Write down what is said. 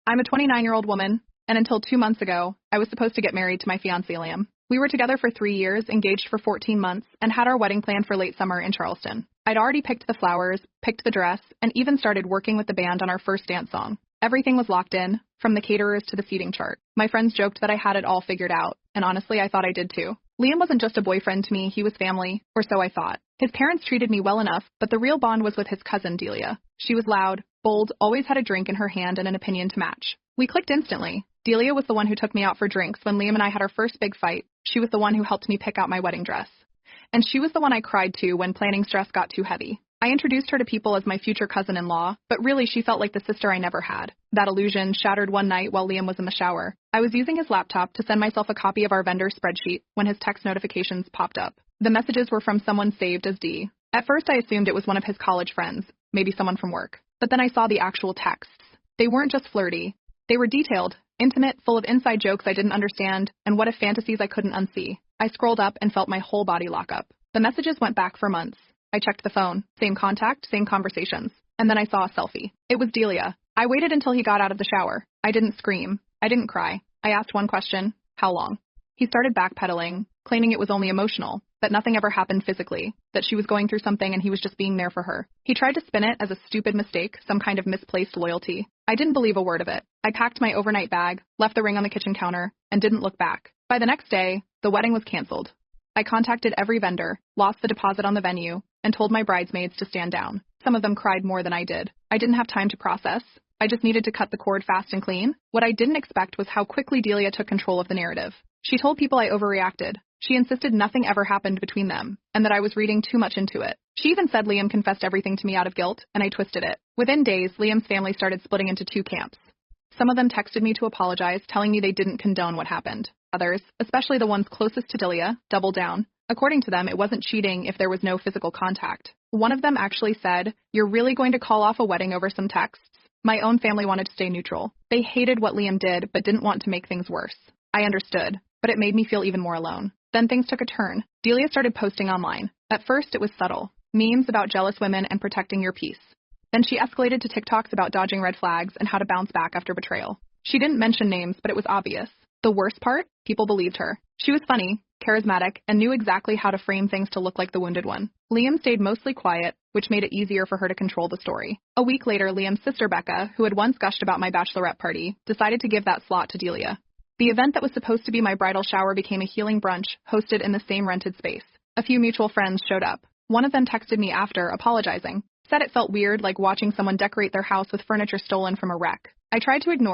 I'm a 29-year-old woman, and until 2 months ago, I was supposed to get married to my fiancé Liam. We were together for 3 years, engaged for 14 months, and had our wedding planned for late summer in Charleston. I'd already picked the flowers, picked the dress, and even started working with the band on our first dance song. Everything was locked in, from the caterers to the seating chart. My friends joked that I had it all figured out, and honestly, I thought I did too. Liam wasn't just a boyfriend to me, he was family, or so I thought. His parents treated me well enough, but the real bond was with his cousin Delia. She was loud, bold, always had a drink in her hand and an opinion to match. We clicked instantly. Delia was the one who took me out for drinks when Liam and I had our first big fight. She was the one who helped me pick out my wedding dress. And she was the one I cried to when planning stress got too heavy. I introduced her to people as my future cousin-in-law, but really she felt like the sister I never had. That illusion shattered one night while Liam was in the shower. I was using his laptop to send myself a copy of our vendor spreadsheet when his text notifications popped up. The messages were from someone saved as D. At first I assumed it was one of his college friends, maybe someone from work. But then I saw the actual texts. They weren't just flirty. They were detailed, intimate, full of inside jokes I didn't understand, and what if fantasies I couldn't unsee. I scrolled up and felt my whole body lock up. The messages went back for months. I checked the phone. Same contact, same conversations. And then I saw a selfie. It was Delia. I waited until he got out of the shower. I didn't scream. I didn't cry. I asked one question: how long? He started backpedaling, claiming it was only emotional, that nothing ever happened physically, that she was going through something and he was just being there for her. He tried to spin it as a stupid mistake, some kind of misplaced loyalty. I didn't believe a word of it. I packed my overnight bag, left the ring on the kitchen counter, and didn't look back. By the next day, the wedding was canceled. I contacted every vendor, lost the deposit on the venue, and told my bridesmaids to stand down. Some of them cried more than I did. I didn't have time to process. I just needed to cut the cord fast and clean. What I didn't expect was how quickly Delia took control of the narrative. She told people I overreacted. She insisted nothing ever happened between them, and that I was reading too much into it. She even said Liam confessed everything to me out of guilt, and I twisted it. Within days, Liam's family started splitting into 2 camps. Some of them texted me to apologize, telling me they didn't condone what happened. Others, especially the ones closest to Delia, doubled down. According to them, it wasn't cheating if there was no physical contact. One of them actually said, "You're really going to call off a wedding over some texts?" My own family wanted to stay neutral. They hated what Liam did, but didn't want to make things worse. I understood, but it made me feel even more alone. Then things took a turn. Delia started posting online. At first, it was subtle. Memes about jealous women and protecting your peace. Then she escalated to TikToks about dodging red flags and how to bounce back after betrayal. She didn't mention names, but it was obvious. The worst part? People believed her. She was funny, charismatic, and knew exactly how to frame things to look like the wounded one. Liam stayed mostly quiet, which made it easier for her to control the story. A week later, Liam's sister Becca, who had once gushed about my bachelorette party, decided to give that slot to Delia. The event that was supposed to be my bridal shower became a healing brunch, hosted in the same rented space. A few mutual friends showed up. One of them texted me after, apologizing. Said it felt weird, like watching someone decorate their house with furniture stolen from a wreck. I tried to ignore